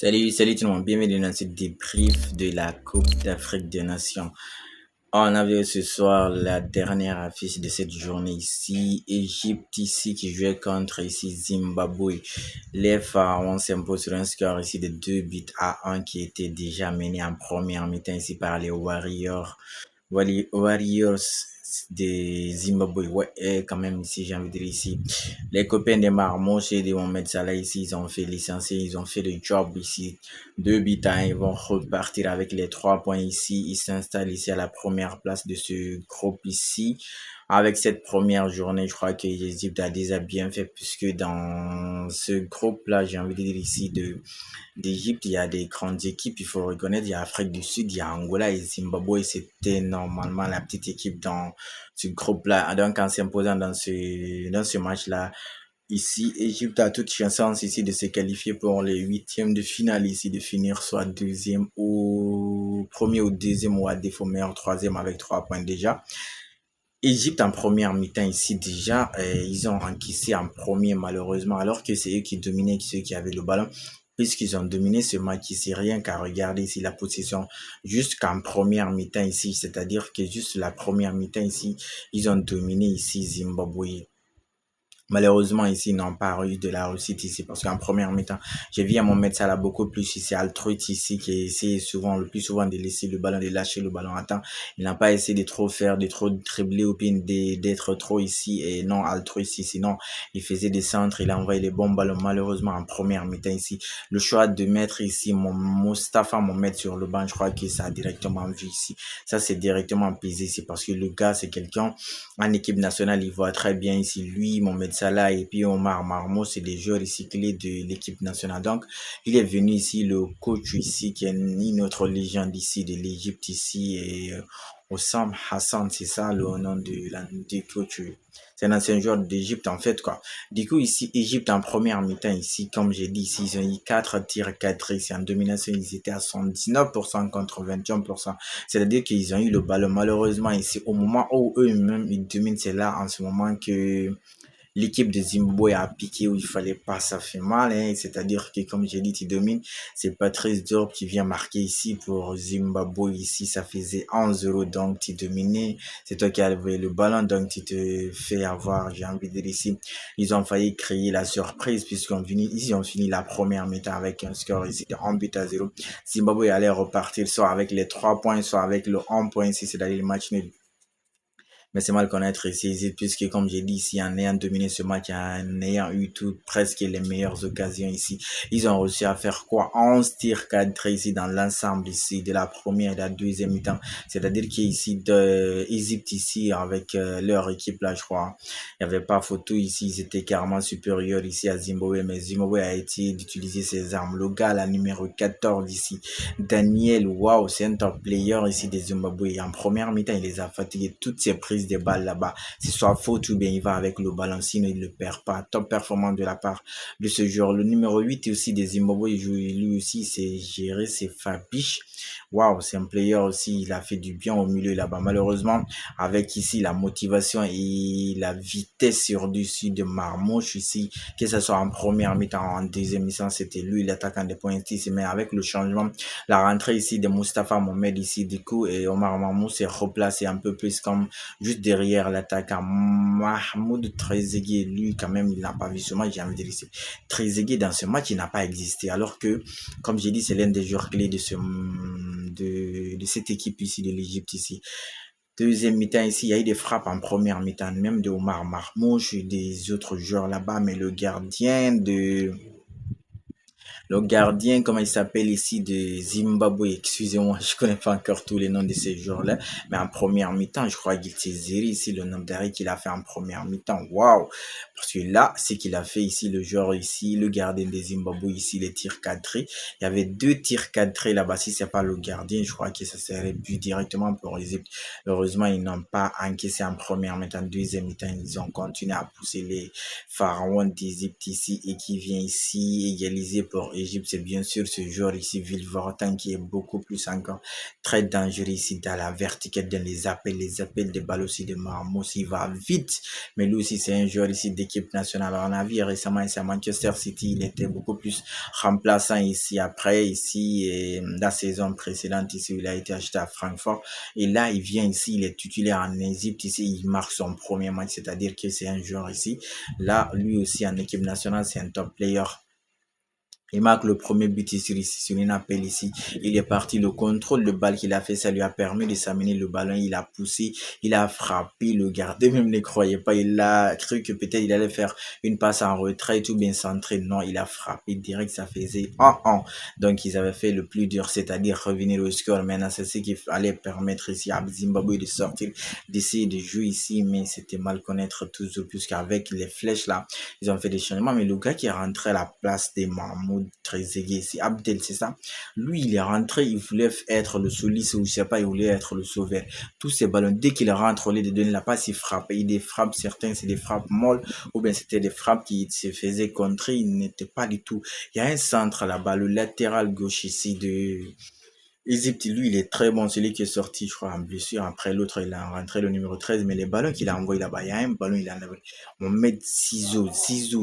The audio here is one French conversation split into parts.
Salut tout le monde, bienvenue dans ce débrief de la Coupe d'Afrique des Nations. On avait ce soir la dernière affiche de cette journée ici, Égypte ici qui jouait contre ici Zimbabwe. Les Pharaons s'imposent sur un score ici de 2-1 qui était déjà mené en première mi-temps ici par les Warriors de Zimbabwe. Ouais, et quand même ici, j'ai envie de dire ici, les copains de Marmouche et de Mohamed Salah ici, ils ont fait licencier, ils ont fait le job ici. 2-1, ils vont repartir avec les 3 points ici. Ils s'installent ici à la première place de ce groupe ici. Avec cette première journée, je crois que l'Égypte a déjà bien fait puisque dans ce groupe-là, j'ai envie de dire ici d'Égypte, il y a des grandes équipes, il faut reconnaître, il y a Afrique du Sud, il y a Angola et Zimbabwe, c'était normalement la petite équipe dans ce groupe-là. Donc, en s'imposant dans ce match-là, ici, Égypte a toute chance ici de se qualifier pour les huitièmes de finale ici, de finir soit deuxième ou premier ou deuxième ou à défaut meilleur troisième avec 3 points déjà. Égypte en première mi-temps ici déjà, ils ont encaissé en premier malheureusement, alors que c'est eux qui dominaient, ceux qui avaient le ballon, puisqu'ils ont dominé ce match ici, rien qu'à regarder ici la possession jusqu'en première mi-temps ici, c'est-à-dire que juste la première mi-temps ici, ils ont dominé ici Zimbabwe. Malheureusement, ici, ils n'ont pas eu de la réussite ici parce qu'en première mi-temps, j'ai vu à mon médecin là beaucoup plus ici, altruiste ici, qui essaie souvent, le plus souvent de laisser le ballon, de lâcher le ballon à temps. Il n'a pas essayé de trop faire, de trop dribbler ou bien d'être trop ici et non altruiste ici. Non, il faisait des centres, il a envoyé les bons ballons. Malheureusement, en première mi-temps ici, le choix de mettre ici mon Moustapha Mohamed sur le banc, je crois que ça a directement vu ici. Ça, c'est directement pesé ici parce que le gars, c'est quelqu'un en équipe nationale, il voit très bien ici, lui, Mohamed Salah et puis Omar Marmou, c'est des joueurs ici clés de l'équipe nationale. Donc, il est venu ici, le coach ici, qui est une autre légende ici de l'Égypte ici, et Oussam Hassan, c'est ça le nom du coach. C'est un ancien joueur d'Égypte en fait quoi. Du coup ici, Égypte en première mi-temps ici, comme j'ai dit ici, ils ont eu 4 tirs cadrés ici en domination, ils étaient à 79% contre 21%. C'est-à-dire qu'ils ont eu le ballon malheureusement ici au moment où eux-mêmes ils dominent, c'est là en ce moment que l'équipe de Zimbabwe a piqué où il fallait pas, ça fait mal, hein. C'est-à-dire que, comme j'ai dit, tu domines. C'est Patrice Diop qui vient marquer ici pour Zimbabwe. Ici, ça faisait 11-0, donc tu dominais. C'est toi qui as levé le ballon, donc tu te fais avoir, j'ai envie de dire ici. Ils ont failli créer la surprise ils ont fini la première mi-temps avec un score ici de 1-0. Zimbabwe allait repartir soit avec les 3 points, soit avec le 1 point ici, c'est-à-dire le match nul. Mais c'est mal connaître ici, puisque comme j'ai dit ici, en ayant dominé ce match, en ayant eu presque les meilleures occasions ici, ils ont réussi à faire quoi? 11 tirs cadrés ici dans l'ensemble ici, de la première et de la deuxième mi-temps. C'est-à-dire qu'ici, Égypte ici, avec leur équipe là, je crois, il n'y avait pas photo ici, ils étaient carrément supérieurs ici à Zimbabwe, mais Zimbabwe a été d'utiliser ses armes. Le gars, la numéro 14 ici, Daniel, waouh, c'est un top player ici des Zimbabwe. En première mi-temps, il les a fatigués, toutes ses prises de balles là-bas. C'est soit faute ou bien il va avec le ballon, sinon il ne le perd pas. Top performance de la part de ce joueur. Le numéro 8 aussi des Zimbabwe, il joue, lui aussi, c'est géré, c'est Fabiche. Waouh, c'est un player aussi, il a fait du bien au milieu là-bas. Malheureusement, avec ici la motivation et la vitesse sur-dessus de Marmouche ici, que ce soit en première mi-temps, en deuxième mi-temps, c'était lui l'attaquant des points ici. Mais avec le changement, la rentrée ici de Mustafa Mohamed ici, du coup, et Omar Mamou s'est replacé un peu plus comme juste derrière l'attaquant. Mahmoud Trezeguet, lui, quand même, il n'a pas vu ce match, j'ai envie de dire. Trezeguet, dans ce match, il n'a pas existé. Alors que, comme j'ai dit, c'est l'un des joueurs clés de cette équipe ici, de l'Égypte ici. Deuxième mi-temps ici, il y a eu des frappes en première mi-temps, même de Omar Marmouche et des autres joueurs là-bas, mais le gardien, comment il s'appelle ici, de Zimbabwe, excusez-moi, je connais pas encore tous les noms de ces joueurs-là, mais en première mi-temps, je crois qu'il s'est zéré ici le nombre d'arrêts qu'il a fait en première mi-temps. Waouh! Parce que là, c'est qu'il a fait ici, le joueur ici, le gardien de Zimbabwe ici, les tirs cadrés. Il y avait 2 tirs cadrés là-bas. Si c'est pas le gardien, je crois que ça serait but directement pour Égypte. Heureusement, ils n'ont pas encaissé en première mi-temps, deuxième mi-temps, ils ont continué à pousser les pharaons d'Égypte ici et qui vient ici égaliser pour Égypte, c'est bien sûr ce joueur ici, Vilvortan, qui est beaucoup plus encore très dangereux ici dans la verticale, dans les appels de balles aussi de Marmous, il va vite. Mais lui aussi, c'est un joueur ici d'équipe nationale. On a vu récemment ici à Manchester City, il était beaucoup plus remplaçant ici. Après, ici, la saison précédente, ici, il a été acheté à Francfort. Et là, il vient ici, il est titulaire en Égypte. Ici, il marque son premier match, c'est-à-dire que c'est un joueur ici. Là, lui aussi, en équipe nationale, c'est un top player. Il marque le premier but ici sur une appel ici. Il est parti. Le contrôle de balle qu'il a fait, ça lui a permis de s'amener le ballon. Il a poussé, il a frappé. Le gardien même ne croyait pas. Il a cru que peut-être il allait faire une passe en retrait, tout bien centré. Non, il a frappé direct. Ça faisait 1-1. Donc, ils avaient fait le plus dur, c'est-à-dire revenir au score. Maintenant, c'est ce qui allait permettre ici à Zimbabwe de sortir, d'essayer de jouer ici. Mais c'était mal connaître toujours, puisqu'avec les flèches là, ils ont fait des changements. Mais le gars qui est rentré à la place des Mahmoud Trezeguet, c'est Abdel, c'est ça. Lui, il est rentré, il voulait être le soliste ou je sais pas, il voulait être le sauveur. Tous ces ballons, dès qu'il rentre, au lieu de donner la passe, il frappe. Et des frappes, certains, c'est des frappes molles ou bien c'était des frappes qui se faisaient contrer. Il n'était pas du tout. Il y a un centre là-bas, le latéral gauche ici de Égypte, lui, il est très bon. Celui qui est sorti, je crois, en blessure. Après, l'autre, il a rentré le numéro 13. Mais les ballons qu'il a envoyés là-bas, il y a un ballon, il a envoyé. On met Ciseaux,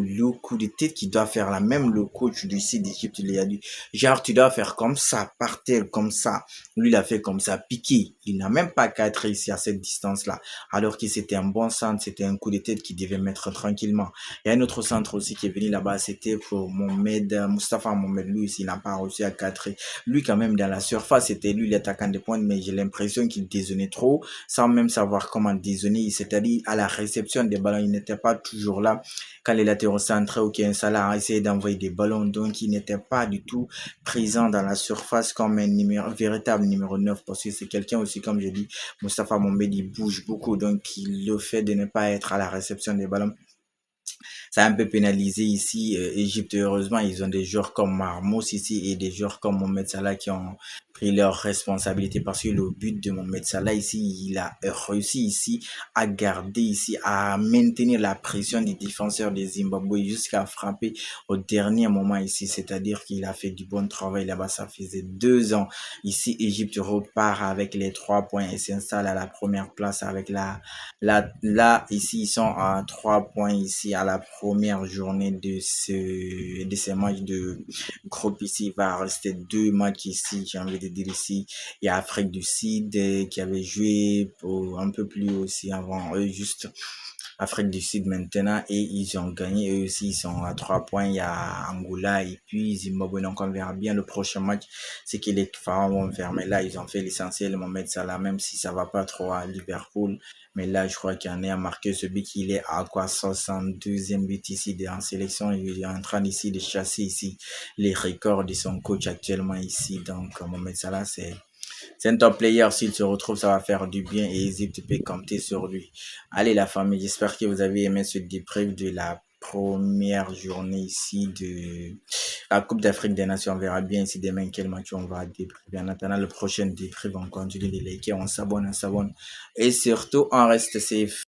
le coup de tête qu'il doit faire là. Même le coach du site d'Égypte, il lui a dit, genre, tu dois faire comme ça, par terre, comme ça. Lui, il a fait comme ça, piqué. Il n'a même pas qu'à être ici à cette distance-là. Alors que c'était un bon centre, c'était un coup de tête qu'il devait mettre tranquillement. Il y a un autre centre aussi qui est venu là-bas, c'était pour Moustapha Mohamed. Lui, il n'a pas réussi à cadrer. Lui, quand même, dans la surface, c'était lui l'attaquant de pointe, mais j'ai l'impression qu'il dézonnait trop, sans même savoir comment dézonner. C'est-à-dire, à la réception des ballons, il n'était pas toujours là. Quand les latéraux centrés ou qu'un Salah a essayé d'envoyer des ballons, donc il n'était pas du tout présent dans la surface comme un véritable numéro 9, parce que c'est quelqu'un aussi, comme je dis, Moustapha Mohamed, il bouge beaucoup, donc le fait de ne pas être à la réception des ballons, ça a un peu pénalisé ici Égypte. Heureusement, ils ont des joueurs comme Marmous ici et des joueurs comme Mohamed Salah qui ont pris leurs responsabilités parce que le but de Mohamed Salah ici, il a réussi ici à garder ici, à maintenir la pression des défenseurs des Zimbabwe jusqu'à frapper au dernier moment ici. C'est-à-dire qu'il a fait du bon travail là-bas. Ça faisait 2 ans. Ici, Égypte repart avec les 3 points et s'installe à la première place avec là, ici, ils sont à 3 points ici à la première journée de ces matchs de groupe ici. Il va rester 2 matchs ici, j'ai envie de dire ici. Il y a Afrique du Sud qui avait joué pour un peu plus aussi avant eux, juste Afrique du Sud maintenant et ils ont gagné. Eux aussi, ils sont à 3 points. Il y a Angola et puis Zimbabwe. Donc, on verra bien le prochain match. C'est que les Pharaons vont faire. Mais là, ils ont fait l'essentiel. Mohamed Salah, même si ça va pas trop à Liverpool. Mais là, je crois qu'il en est à marquer ce but. Il est à quoi 62e but ici en sélection. Il est en train ici de chasser ici les records de son coach actuellement ici. Donc, Mohamed Salah, c'est un top player. S'il se retrouve, ça va faire du bien et Égypte peut compter sur lui. Allez, la famille, j'espère que vous avez aimé ce débrief de la première journée ici de la Coupe d'Afrique des Nations. On verra bien ici demain quel match on va débriefer. En attendant le prochain débrief, on continue de liker, on s'abonne. Et surtout, on reste safe.